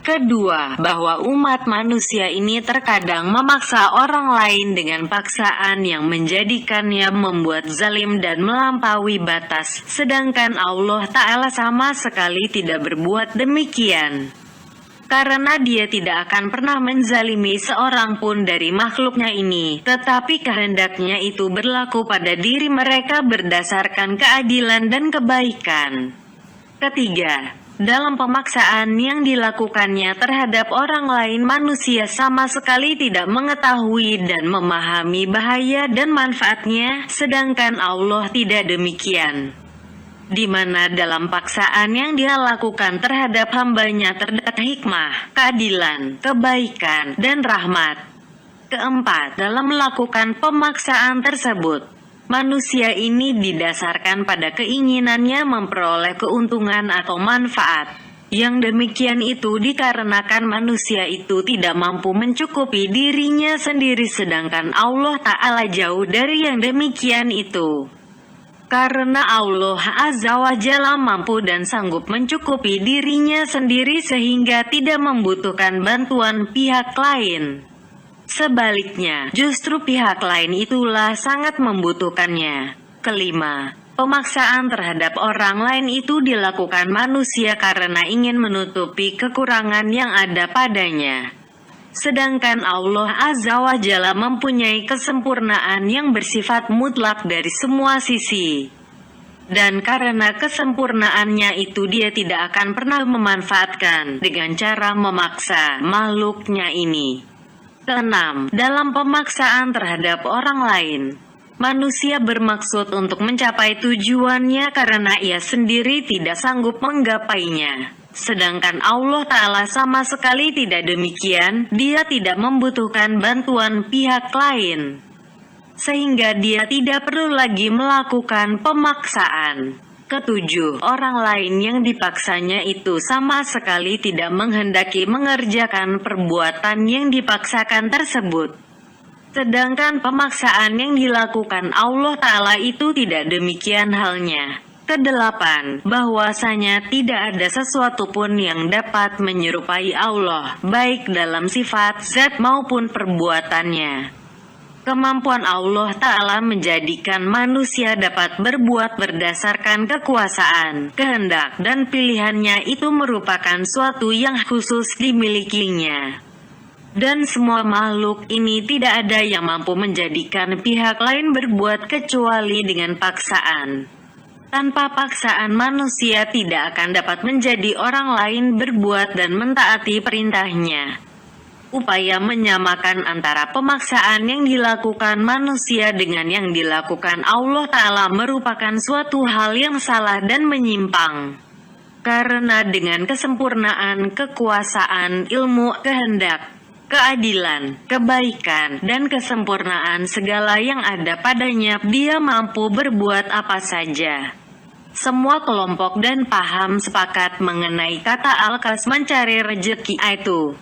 Kedua, bahwa umat manusia ini terkadang memaksa orang lain dengan paksaan yang menjadikannya membuat zalim dan melampaui batas, sedangkan Allah Ta'ala sama sekali tidak berbuat demikian. Karena Dia tidak akan pernah menzalimi seorang pun dari makhluknya ini, tetapi kehendaknya itu berlaku pada diri mereka berdasarkan keadilan dan kebaikan. Ketiga, dalam pemaksaan yang dilakukannya terhadap orang lain, manusia sama sekali tidak mengetahui dan memahami bahaya dan manfaatnya, sedangkan Allah tidak demikian. Di mana dalam paksaan yang Dia lakukan terhadap hambanya terdapat hikmah, keadilan, kebaikan, dan rahmat. Keempat, dalam melakukan pemaksaan tersebut, manusia ini didasarkan pada keinginannya memperoleh keuntungan atau manfaat. Yang demikian itu dikarenakan manusia itu tidak mampu mencukupi dirinya sendiri, sedangkan Allah Ta'ala jauh dari yang demikian itu. Karena Allah Azza wa Jalla mampu dan sanggup mencukupi dirinya sendiri sehingga tidak membutuhkan bantuan pihak lain. Sebaliknya, justru pihak lain itulah sangat membutuhkannya. Kelima, pemaksaan terhadap orang lain itu dilakukan manusia karena ingin menutupi kekurangan yang ada padanya. Sedangkan Allah Azza wa Jalla mempunyai kesempurnaan yang bersifat mutlak dari semua sisi. Dan karena kesempurnaannya itu Dia tidak akan pernah memanfaatkan dengan cara memaksa makhluknya ini. Keenam, dalam pemaksaan terhadap orang lain, manusia bermaksud untuk mencapai tujuannya karena ia sendiri tidak sanggup menggapainya. Sedangkan Allah Ta'ala sama sekali tidak demikian, Dia tidak membutuhkan bantuan pihak lain. Sehingga Dia tidak perlu lagi melakukan pemaksaan. Ketujuh, orang lain yang dipaksanya itu sama sekali tidak menghendaki mengerjakan perbuatan yang dipaksakan tersebut. Sedangkan pemaksaan yang dilakukan Allah Ta'ala itu tidak demikian halnya. Kedelapan, bahwasanya tidak ada sesuatu pun yang dapat menyerupai Allah, baik dalam sifat, zat maupun perbuatannya. Kemampuan Allah Ta'ala menjadikan manusia dapat berbuat berdasarkan kekuasaan, kehendak, dan pilihannya itu merupakan suatu yang khusus dimilikinya. Dan semua makhluk ini tidak ada yang mampu menjadikan pihak lain berbuat kecuali dengan paksaan. Tanpa paksaan manusia tidak akan dapat menjadi orang lain berbuat dan mentaati perintahnya. Upaya menyamakan antara pemaksaan yang dilakukan manusia dengan yang dilakukan Allah Ta'ala merupakan suatu hal yang salah dan menyimpang. Karena dengan kesempurnaan kekuasaan, ilmu, kehendak, keadilan, kebaikan, dan kesempurnaan segala yang ada padanya, Dia mampu berbuat apa saja. Semua kelompok dan paham sepakat mengenai kata al-kas mencari rezeki itu.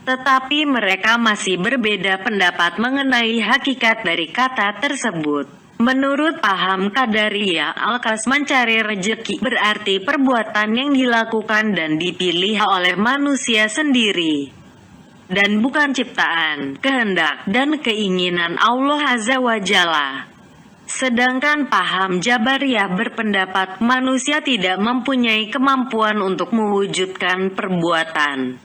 Tetapi mereka masih berbeda pendapat mengenai hakikat dari kata tersebut. Menurut paham Qadariyah, al-kas mencari rezeki berarti perbuatan yang dilakukan dan dipilih oleh manusia sendiri, dan bukan ciptaan, kehendak, dan keinginan Allah Azza wa Jalla. Sedangkan paham Jabariyah berpendapat manusia tidak mempunyai kemampuan untuk mewujudkan perbuatan,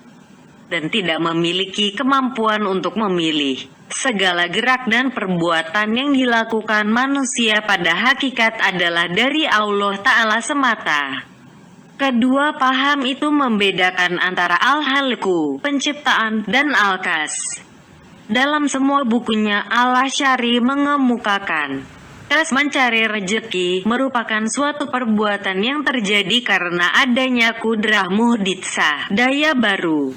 dan tidak memiliki kemampuan untuk memilih. Segala gerak dan perbuatan yang dilakukan manusia pada hakikat adalah dari Allah Ta'ala semata. Kedua paham itu membedakan antara al-halqu, penciptaan, dan al-kas. Dalam semua bukunya Al-Asy'ari mengemukakan, kas mencari rezeki merupakan suatu perbuatan yang terjadi karena adanya kudrah muhditsah, daya baru.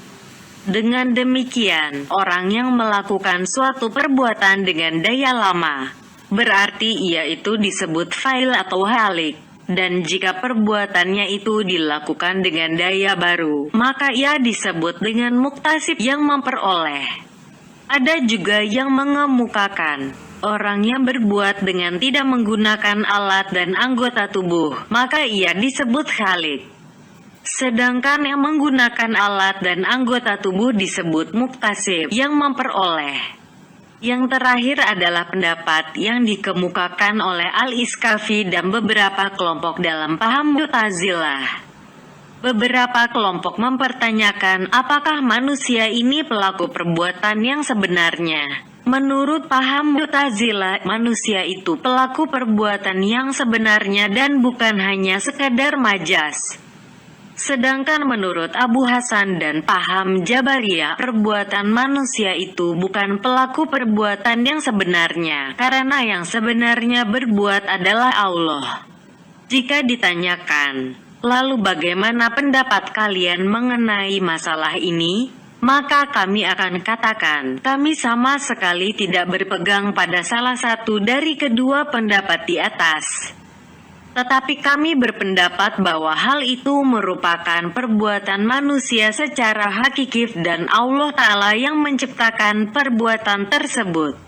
Dengan demikian, orang yang melakukan suatu perbuatan dengan daya lama, berarti ia itu disebut fa'il atau halik. Dan jika perbuatannya itu dilakukan dengan daya baru, maka ia disebut dengan muktasib yang memperoleh. Ada juga yang mengemukakan, orang yang berbuat dengan tidak menggunakan alat dan anggota tubuh, maka ia disebut khalik. Sedangkan yang menggunakan alat dan anggota tubuh disebut muktasib yang memperoleh. Yang terakhir adalah pendapat yang dikemukakan oleh Al-Iskafi dan beberapa kelompok dalam paham Mu'tazilah. Beberapa kelompok mempertanyakan apakah manusia ini pelaku perbuatan yang sebenarnya. Menurut paham Mu'tazilah, manusia itu pelaku perbuatan yang sebenarnya dan bukan hanya sekedar majas. Sedangkan menurut Abu Hasan dan paham Jabariyah, perbuatan manusia itu bukan pelaku perbuatan yang sebenarnya, karena yang sebenarnya berbuat adalah Allah. Jika ditanyakan, lalu bagaimana pendapat kalian mengenai masalah ini? Maka kami akan katakan, kami sama sekali tidak berpegang pada salah satu dari kedua pendapat di atas. Tetapi kami berpendapat bahwa hal itu merupakan perbuatan manusia secara hakiki dan Allah Ta'ala yang menciptakan perbuatan tersebut.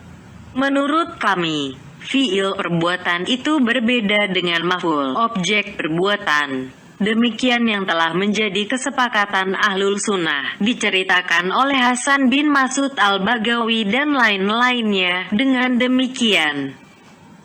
Menurut kami, fi'il perbuatan itu berbeda dengan maf'ul, objek perbuatan. Demikian yang telah menjadi kesepakatan Ahlul Sunnah, diceritakan oleh Hasan bin Mas'ud al-Bagawi dan lain-lainnya. Dengan demikian,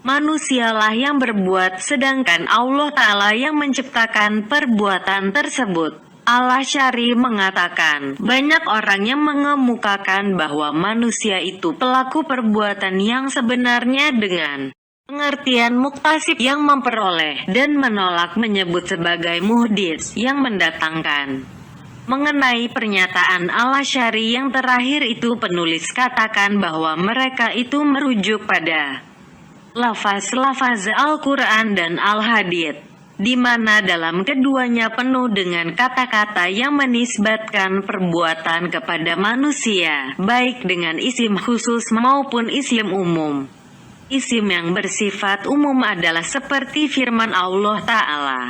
manusialah yang berbuat sedangkan Allah Ta'ala yang menciptakan perbuatan tersebut. Al-Asy'ari mengatakan, banyak orang yang mengemukakan bahwa manusia itu pelaku perbuatan yang sebenarnya dengan pengertian muktasib yang memperoleh dan menolak menyebut sebagai muhdits yang mendatangkan. Mengenai pernyataan Al-Asy'ari yang terakhir itu, penulis katakan bahwa mereka itu merujuk pada lafaz-lafaz Al-Quran dan Al-Hadits, di mana dalam keduanya penuh dengan kata-kata yang menisbatkan perbuatan kepada manusia, baik dengan isim khusus maupun isim umum. Isim yang bersifat umum adalah seperti firman Allah Ta'ala,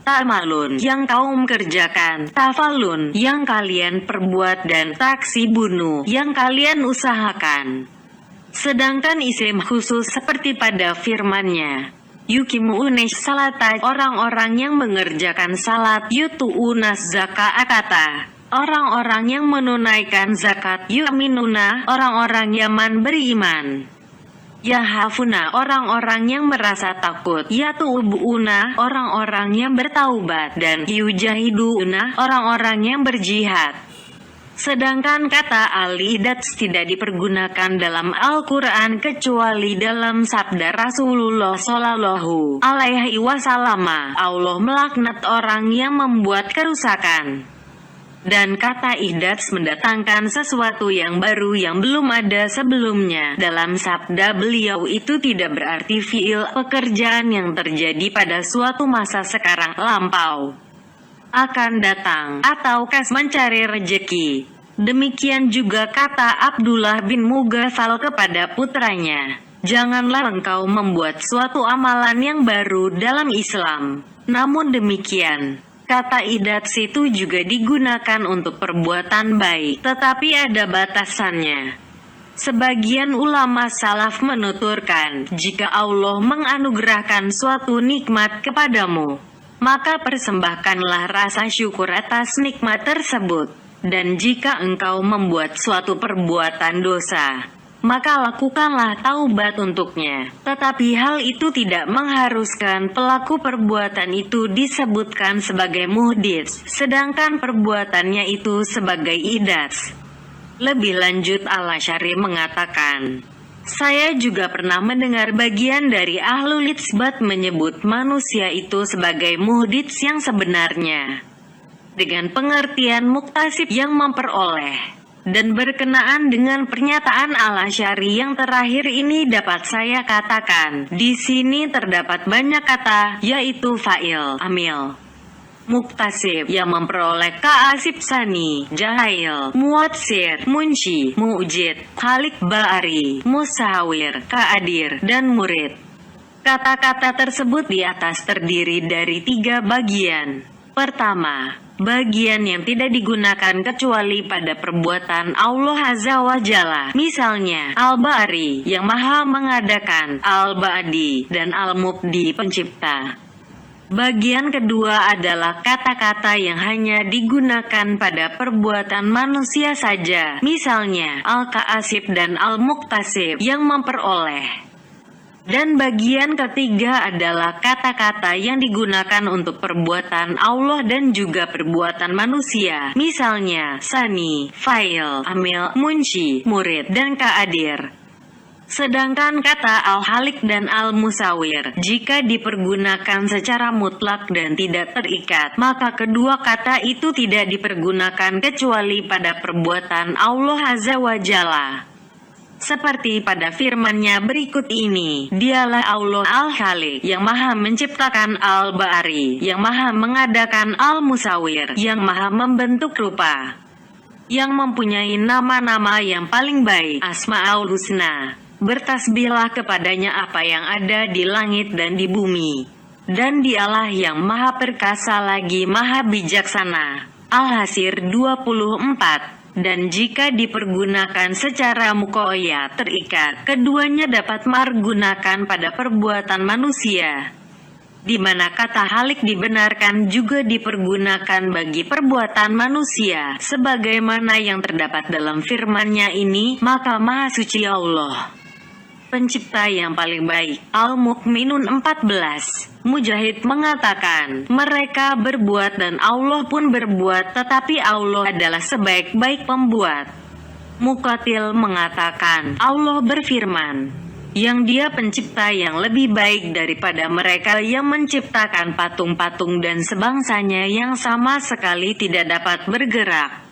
ta'malun yang kaum kerjakan, tafalun yang kalian perbuat, dan taksibunu yang kalian usahakan. Sedangkan isim khusus seperti pada firman-Nya, yuqimuunas salata, orang-orang yang mengerjakan salat, yutuunas zakata, orang-orang yang menunaikan zakat, yu'minuna, orang-orang Yaman beriman, yahafuna, orang-orang yang merasa takut, yatu'ubuna, orang-orang yang bertaubat, dan yujahiduna, orang-orang yang berjihad. Sedangkan kata al-idats tidak dipergunakan dalam Al-Quran kecuali dalam sabda Rasulullah Shallallahu Alaihi Wasallam, Allah melaknat orang yang membuat kerusakan. Dan kata idats mendatangkan sesuatu yang baru yang belum ada sebelumnya. Dalam sabda beliau itu tidak berarti fi'il pekerjaan yang terjadi pada suatu masa sekarang, lampau, akan datang, atau kas mencari rejeki. Demikian juga kata Abdullah bin Mughaffal kepada putranya, janganlah engkau membuat suatu amalan yang baru dalam Islam. Namun demikian, kata idats itu juga digunakan untuk perbuatan baik, tetapi ada batasannya. Sebagian ulama salaf menuturkan, jika Allah menganugerahkan suatu nikmat kepadamu, maka persembahkanlah rasa syukur atas nikmat tersebut. Dan jika engkau membuat suatu perbuatan dosa, maka lakukanlah taubat untuknya. Tetapi hal itu tidak mengharuskan pelaku perbuatan itu disebutkan sebagai muhdits, sedangkan perbuatannya itu sebagai idats. Lebih lanjut, Al-Asy'ari mengatakan, saya juga pernah mendengar bagian dari Ahlul Itsbat menyebut manusia itu sebagai muhdits yang sebenarnya, dengan pengertian muktasib yang memperoleh. Dan berkenaan dengan pernyataan Al-Asy'ari yang terakhir ini dapat saya katakan, di sini terdapat banyak kata, yaitu fa'il, amil, muktasib yang memperoleh ka'asib sani, jahail, muatsir, munci, mu'jid, khalik ba'ari, musawir, ka'adir, dan murid. Kata-kata tersebut di atas terdiri dari 3 bagian. Pertama, bagian yang tidak digunakan kecuali pada perbuatan Allah Azza wa Jalla, misalnya Al-Bari yang maha mengadakan, Al-Ba'di, dan Al-Mubdi pencipta. Bagian kedua adalah kata-kata yang hanya digunakan pada perbuatan manusia saja, misalnya al-ka'asib dan al-muktasib yang memperoleh. Dan bagian ketiga adalah kata-kata yang digunakan untuk perbuatan Allah dan juga perbuatan manusia, misalnya sani, fa'il, amil, munci, murid, dan ka'adir. Sedangkan kata al-halik dan al-musawir, jika dipergunakan secara mutlak dan tidak terikat, maka kedua kata itu tidak dipergunakan kecuali pada perbuatan Allah Azza wa Jalla. Seperti pada firman-Nya berikut ini, Dialah Allah Al-Khaliq, yang maha menciptakan Al-Bari, yang maha mengadakan Al-Musawir, yang maha membentuk rupa, yang mempunyai nama-nama yang paling baik, Asma'ul Husna. Bertasbihlah kepadanya apa yang ada di langit dan di bumi. Dan Dialah yang maha perkasa lagi maha bijaksana. Al-Hasr 24. Dan jika dipergunakan secara muqayyad terikat, keduanya dapat menggunakan pada perbuatan manusia, di mana kata halik dibenarkan juga dipergunakan bagi perbuatan manusia, sebagaimana yang terdapat dalam firman-Nya ini, maka Maha Suci Allah, Pencipta yang paling baik. Al-Mu'minun 14. Mujahid mengatakan, mereka berbuat dan Allah pun berbuat, tetapi Allah adalah sebaik-baik pembuat. Muqatil mengatakan, Allah berfirman, yang Dia pencipta yang lebih baik daripada mereka yang menciptakan patung-patung dan sebangsanya yang sama sekali tidak dapat bergerak.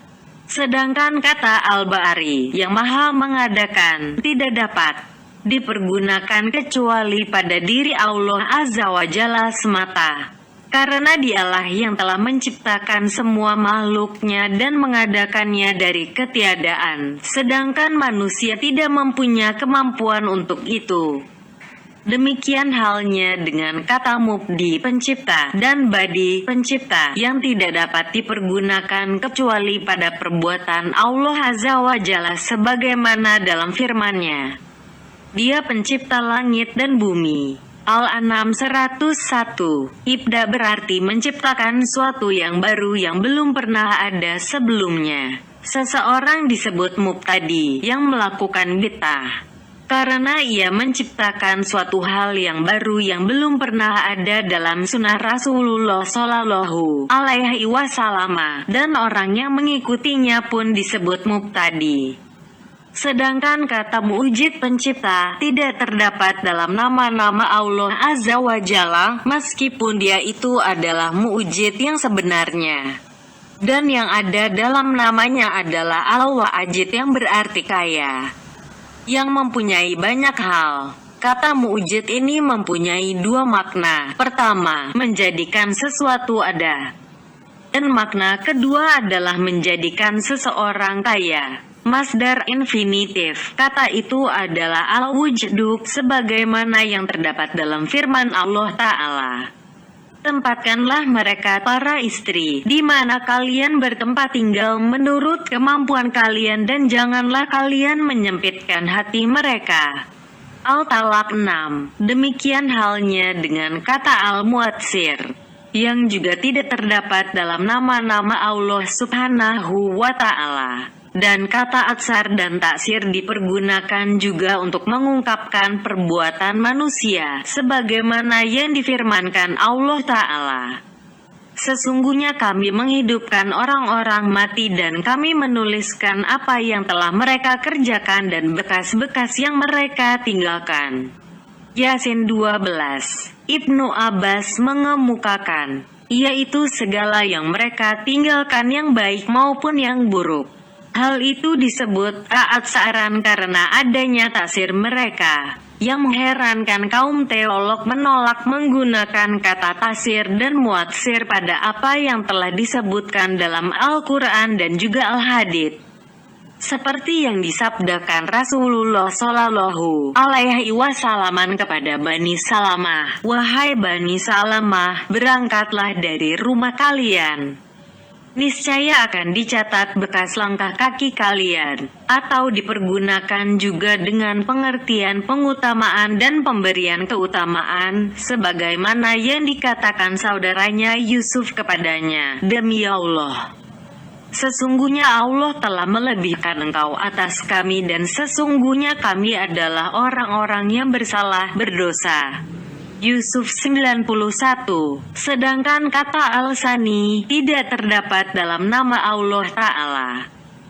Sedangkan kata Al-Bari, yang maha mengadakan, tidak dapat dipergunakan kecuali pada diri Allah Azza wa Jalla semata. Karena Dialah yang telah menciptakan semua makhluknya dan mengadakannya dari ketiadaan, sedangkan manusia tidak mempunyai kemampuan untuk itu. Demikian halnya dengan kata mubdi pencipta dan badi pencipta yang tidak dapat dipergunakan kecuali pada perbuatan Allah Azza wa Jalla sebagaimana dalam firman-Nya, Dia pencipta langit dan bumi. Al-An'am 101. Ibda berarti menciptakan suatu yang baru yang belum pernah ada sebelumnya. Seseorang disebut mubtadi yang melakukan bid'ah karena ia menciptakan suatu hal yang baru yang belum pernah ada dalam sunnah Rasulullah Shallallahu Alaihi Wasallam, dan orang yang mengikutinya pun disebut mubtadi. Sedangkan kata mu'jid pencipta tidak terdapat dalam nama-nama Allah Azza wa Jalla, meskipun Dia itu adalah mu'jid yang sebenarnya. Dan yang ada dalam namanya adalah al-wa'ajid yang berarti kaya, yang mempunyai banyak hal. Kata mu'jid ini mempunyai dua makna. Pertama, menjadikan sesuatu ada. Dan makna kedua adalah menjadikan seseorang kaya. Masdar infinitif, kata itu adalah al-wujdu, sebagaimana yang terdapat dalam firman Allah Ta'ala. Tempatkanlah mereka para istri, di mana kalian bertempat tinggal menurut kemampuan kalian, dan janganlah kalian menyempitkan hati mereka. Al-Talaq 6. Demikian halnya dengan kata al-muatsir, yang juga tidak terdapat dalam nama-nama Allah Subhanahu wa Ta'ala. Dan kata atsar dan taksir dipergunakan juga untuk mengungkapkan perbuatan manusia, sebagaimana yang difirmankan Allah Ta'ala. Sesungguhnya kami menghidupkan orang-orang mati dan kami menuliskan apa yang telah mereka kerjakan dan bekas-bekas yang mereka tinggalkan. Yasin 12. Ibnu Abbas mengemukakan, yaitu segala yang mereka tinggalkan yang baik maupun yang buruk. Hal itu disebut ta'atsaran karena adanya taksir mereka. Yang mengherankan, kaum teolog menolak menggunakan kata taksir dan muatsir pada apa yang telah disebutkan dalam Al-Quran dan juga Al-Hadits. Seperti yang disabdakan Rasulullah Shallallahu Alaihi Wasallam kepada Bani Salamah, wahai Bani Salamah, berangkatlah dari rumah kalian niscaya akan dicatat bekas langkah kaki kalian, atau dipergunakan juga dengan pengertian pengutamaan dan pemberian keutamaan, sebagaimana yang dikatakan saudaranya Yusuf kepadanya, "Demi Allah, sesungguhnya Allah telah melebihkan engkau atas kami dan sesungguhnya kami adalah orang-orang yang berdosa." Yusuf 91. Sedangkan kata al-sani tidak terdapat dalam nama Allah Ta'ala.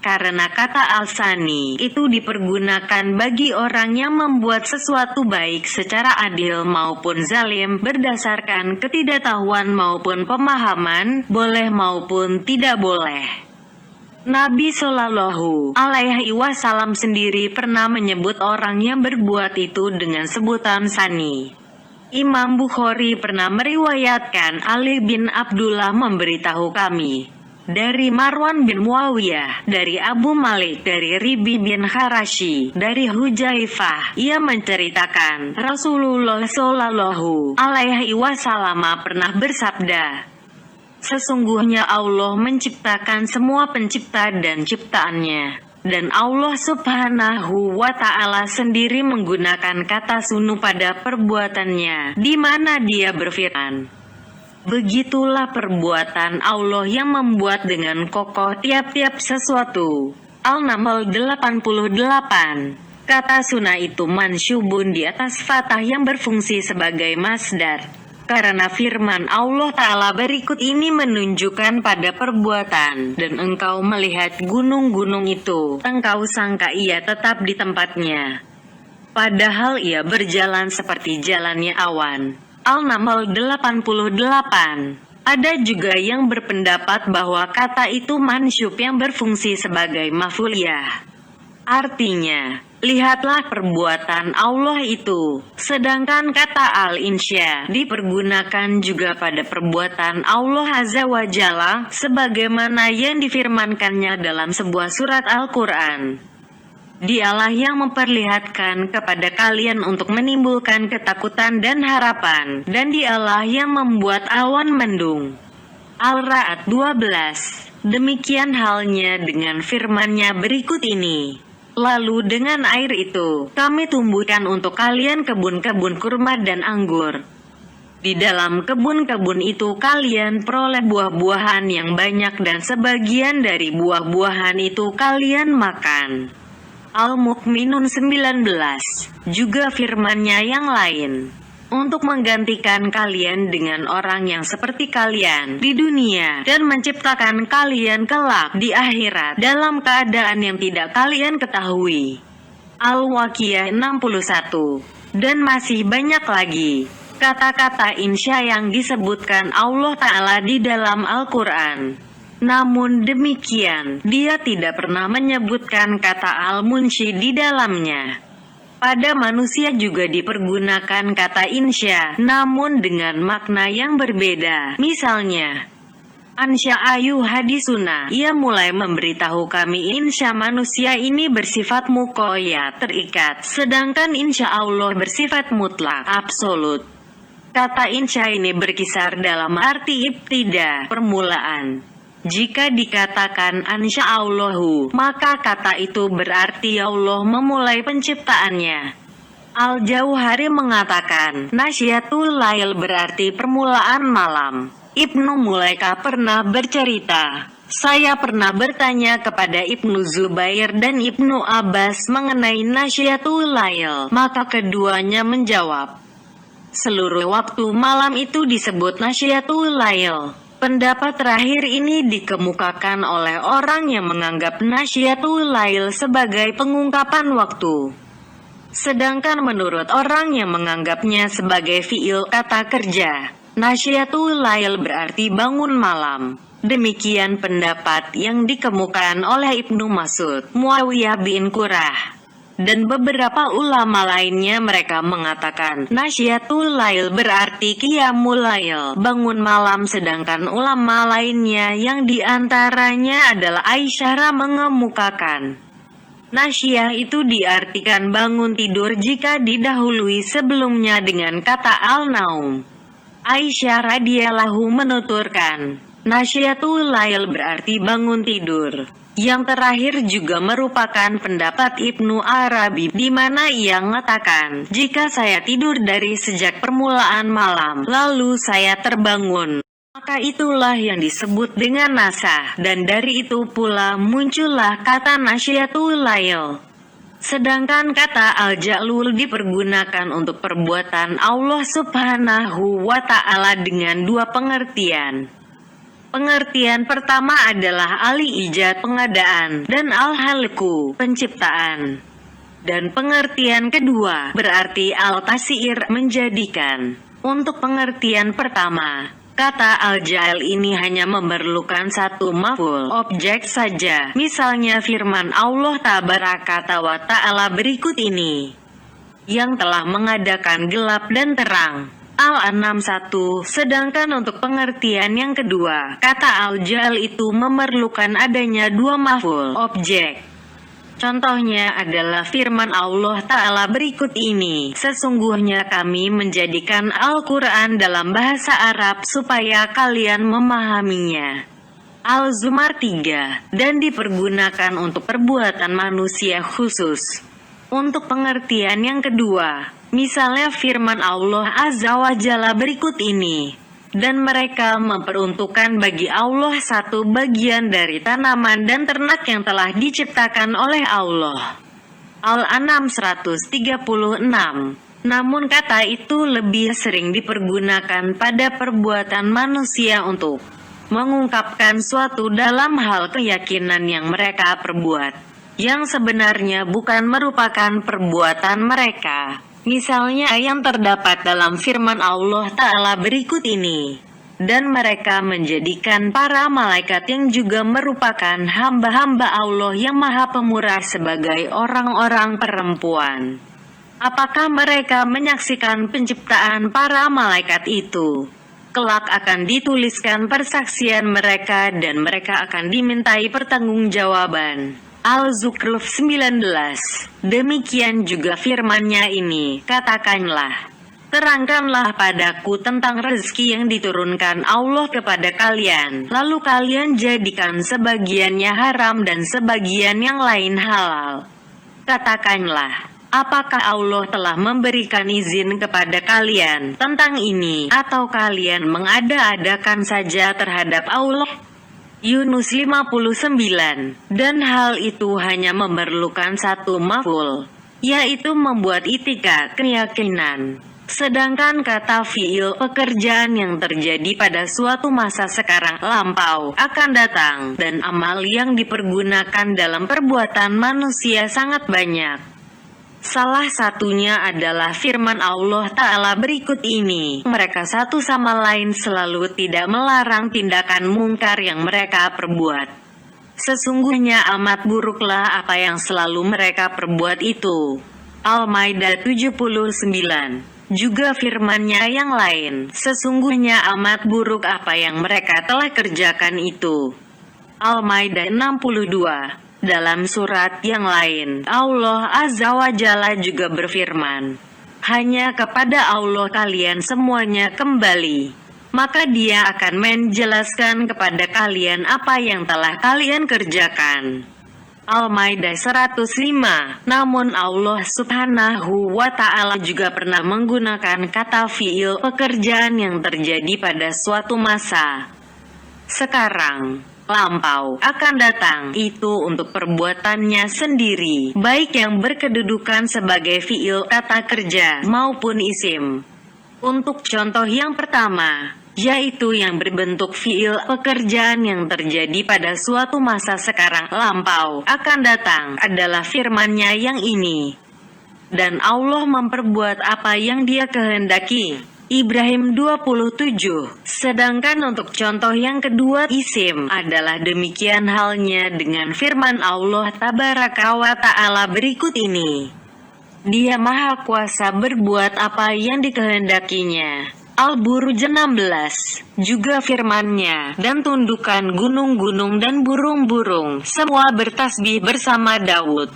Karena kata al-sani itu dipergunakan bagi orang yang membuat sesuatu baik secara adil maupun zalim berdasarkan ketidaktahuan maupun pemahaman, boleh maupun tidak boleh. Nabi Shallallahu Alaihi Wasallam sendiri pernah menyebut orang yang berbuat itu dengan sebutan sani. Imam Bukhari pernah meriwayatkan Ali bin Abdullah memberitahu kami dari Marwan bin Muawiyah, dari Abu Malik, dari Ribi bin Harashi, dari Hujaifah. Ia menceritakan Rasulullah Shallallahu Alaihi Wasallam pernah bersabda, "Sesungguhnya Allah menciptakan semua pencipta dan ciptaannya. Dan Allah Subhanahu wa Ta'ala sendiri menggunakan kata sunu pada perbuatannya, di mana Dia berfirman, begitulah perbuatan Allah yang membuat dengan kokoh tiap-tiap sesuatu." Al-Naml 88. Kata suna itu mansyubun di atas fathah yang berfungsi sebagai masdar. Karena firman Allah Ta'ala berikut ini menunjukkan pada perbuatan, dan engkau melihat gunung-gunung itu, engkau sangka ia tetap di tempatnya, padahal ia berjalan seperti jalannya awan. Al-Naml 88. Ada juga yang berpendapat bahwa kata itu mansyub yang berfungsi sebagai maf'uliyah. Artinya, lihatlah perbuatan Allah itu. Sedangkan kata al-insya dipergunakan juga pada perbuatan Allah Azza wa Jalla, sebagaimana yang difirmankannya dalam sebuah surat Al-Quran. Dialah yang memperlihatkan kepada kalian untuk menimbulkan ketakutan dan harapan, dan dialah yang membuat awan mendung. Al-Ra'd 12. Demikian halnya dengan firman-Nya berikut ini. Lalu dengan air itu, kami tumbuhkan untuk kalian kebun-kebun kurma dan anggur. Di dalam kebun-kebun itu kalian peroleh buah-buahan yang banyak dan sebagian dari buah-buahan itu kalian makan. Al-Mu'minun 19. Juga firman-Nya yang lain, untuk menggantikan kalian dengan orang yang seperti kalian di dunia dan menciptakan kalian kelak di akhirat dalam keadaan yang tidak kalian ketahui. Al-Waqiah 61. Dan masih banyak lagi kata-kata insya yang disebutkan Allah Ta'ala di dalam Al-Quran. Namun demikian, Dia tidak pernah menyebutkan kata al-munshi di dalamnya. Pada manusia juga dipergunakan kata insya, namun dengan makna yang berbeda. Misalnya, ansya ayu hadisuna, ia mulai memberitahu kami insya manusia ini bersifat muqayyad, terikat, sedangkan insya Allah bersifat mutlak, absolut. Kata insya ini berkisar dalam arti ibtida, permulaan. Jika dikatakan ansya Allahu, maka kata itu berarti Allah memulai penciptaannya. Al-Jauhari mengatakan, nasyatul lail berarti permulaan malam. Ibnu Mulaika pernah bercerita, saya pernah bertanya kepada Ibnu Zubair dan Ibnu Abbas mengenai nasyatul lail, maka keduanya menjawab, seluruh waktu malam itu disebut nasyatul lail. Pendapat terakhir ini dikemukakan oleh orang yang menganggap nasyatul lail sebagai pengungkapan waktu. Sedangkan menurut orang yang menganggapnya sebagai fi'il kata kerja, nasyatul lail berarti bangun malam. Demikian pendapat yang dikemukakan oleh Ibnu Mas'ud, Muawiyah bin Qurrah, dan beberapa ulama lainnya. Mereka mengatakan nasyatul lail berarti qiyamul lail, bangun malam. Sedangkan ulama lainnya yang diantaranya adalah Aisyah mengemukakan nasyah itu diartikan bangun tidur jika didahului sebelumnya dengan kata al-naum. Aisyah radhiyallahu menuturkan, Nasyiatul lail berarti bangun tidur. Yang terakhir juga merupakan pendapat Ibnu Arabi, di mana ia mengatakan, jika saya tidur dari sejak permulaan malam, lalu saya terbangun, maka itulah yang disebut dengan nasah, dan dari itu pula muncullah kata nasyiatul lail. Sedangkan kata al-ja'lul dipergunakan untuk perbuatan Allah Subhanahu wa Ta'ala dengan dua pengertian. Pengertian pertama adalah al-ijad pengadaan dan al-khalqu penciptaan. Dan pengertian kedua berarti al-tasir menjadikan. Untuk pengertian pertama, kata al-ja'al ini hanya memerlukan satu maf'ul objek saja. Misalnya firman Allah Tabaraka wa Ta'ala berikut ini, yang telah mengadakan gelap dan terang. Al-An'am 1. Sedangkan untuk pengertian yang kedua, kata al-ja'al itu memerlukan adanya dua maf'ul objek. Contohnya adalah firman Allah Ta'ala berikut ini, sesungguhnya kami menjadikan Al-Quran dalam bahasa Arab supaya kalian memahaminya. Al-Zumar 3. Dan dipergunakan untuk perbuatan manusia khusus. Untuk pengertian yang kedua, misalnya firman Allah Azza wa Jalla berikut ini, dan mereka memperuntukkan bagi Allah satu bagian dari tanaman dan ternak yang telah diciptakan oleh Allah. Al-An'am 136. Namun kata itu lebih sering dipergunakan pada perbuatan manusia untuk mengungkapkan suatu dalam hal keyakinan yang mereka perbuat, yang sebenarnya bukan merupakan perbuatan mereka. Misalnya yang terdapat dalam firman Allah Ta'ala berikut ini, dan mereka menjadikan para malaikat yang juga merupakan hamba-hamba Allah yang maha pemurah sebagai orang-orang perempuan. Apakah mereka menyaksikan penciptaan para malaikat itu? Kelak akan dituliskan persaksian mereka dan mereka akan dimintai pertanggungjawaban. Al-Zukhruf 19. Demikian juga firman-Nya ini, katakanlah, terangkanlah padaku tentang rezeki yang diturunkan Allah kepada kalian, lalu kalian jadikan sebagiannya haram dan sebagian yang lain halal. Katakanlah, apakah Allah telah memberikan izin kepada kalian tentang ini, atau kalian mengada-adakan saja terhadap Allah? Yunus 59. Dan hal itu hanya memerlukan satu maf'ul, yaitu membuat itikad keyakinan. Sedangkan kata fi'il pekerjaan yang terjadi pada suatu masa sekarang, lampau, akan datang, dan amal yang dipergunakan dalam perbuatan manusia sangat banyak. Salah satunya adalah firman Allah Ta'ala berikut ini, mereka satu sama lain selalu tidak melarang tindakan mungkar yang mereka perbuat. Sesungguhnya amat buruklah apa yang selalu mereka perbuat itu. Al-Maidah 79. Juga firman-Nya yang lain, sesungguhnya amat buruk apa yang mereka telah kerjakan itu. Al-Maidah 62. Dalam surat yang lain, Allah Azza wa Jalla juga berfirman, hanya kepada Allah kalian semuanya kembali, maka Dia akan menjelaskan kepada kalian apa yang telah kalian kerjakan. Al-Maidah 105. Namun Allah Subhanahu wa Ta'ala juga pernah menggunakan kata fi'il pekerjaan yang terjadi pada suatu masa sekarang, lampau, akan datang, itu untuk perbuatannya sendiri, baik yang berkedudukan sebagai fi'il kata kerja maupun isim. Untuk contoh yang pertama, yaitu yang berbentuk fi'il pekerjaan yang terjadi pada suatu masa sekarang, lampau, akan datang, adalah firman-Nya yang ini, dan Allah memperbuat apa yang Dia kehendaki. Ibrahim 27. Sedangkan untuk contoh yang kedua, isim, adalah demikian halnya dengan firman Allah Tabaraka wa Ta'ala berikut ini, Dia maha kuasa berbuat apa yang dikehendakinya. Al-Buruj 16. Juga firman-Nya, dan tundukkan gunung-gunung dan burung-burung, semua bertasbih bersama Daud.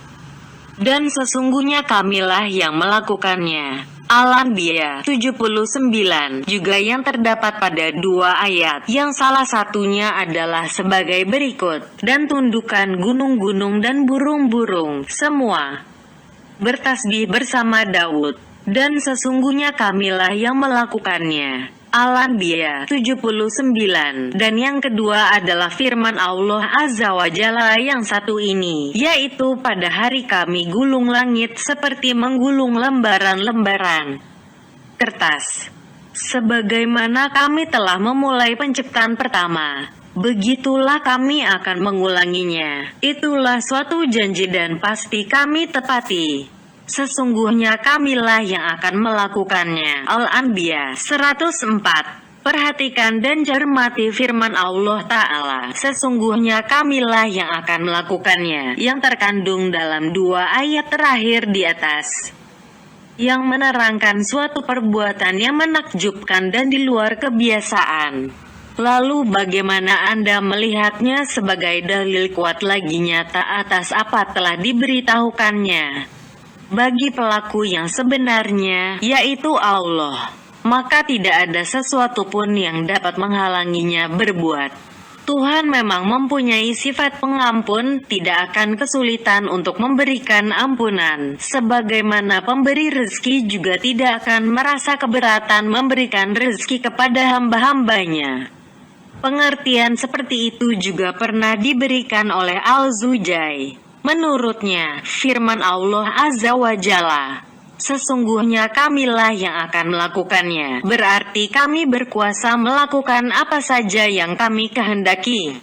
Dan sesungguhnya kamilah yang melakukannya. Al-Anbiya 79 juga yang terdapat pada 2 ayat, yang salah satunya adalah sebagai berikut, dan tundukkan gunung-gunung dan burung-burung semua bertasbih bersama Daud, dan sesungguhnya kamilah yang melakukannya. Al-Anbiya 79. Dan yang kedua adalah firman Allah Azza wa Jalla yang satu ini, yaitu pada hari kami gulung langit seperti menggulung lembaran-lembaran kertas, sebagaimana kami telah memulai penciptaan pertama, begitulah kami akan mengulanginya. Itulah suatu janji dan pasti kami tepati. Sesungguhnya kamilah yang akan melakukannya. Al-Anbiya 104. Perhatikan dan cermati firman Allah Ta'ala. Sesungguhnya kamilah yang akan melakukannya, yang terkandung dalam 2 ayat terakhir di atas, yang menerangkan suatu perbuatan yang menakjubkan dan di luar kebiasaan. Lalu bagaimana Anda melihatnya sebagai dalil kuat lagi nyata atas apa telah diberitahukannya bagi pelaku yang sebenarnya, yaitu Allah? Maka tidak ada sesuatu pun yang dapat menghalanginya berbuat. Tuhan memang mempunyai sifat pengampun, tidak akan kesulitan untuk memberikan ampunan. Sebagaimana pemberi rezeki juga tidak akan merasa keberatan memberikan rezeki kepada hamba-hambanya. Pengertian seperti itu juga pernah diberikan oleh Al-Zujai. Menurutnya, firman Allah Azza wa Jalla, sesungguhnya kamilah yang akan melakukannya, berarti kami berkuasa melakukan apa saja yang kami kehendaki.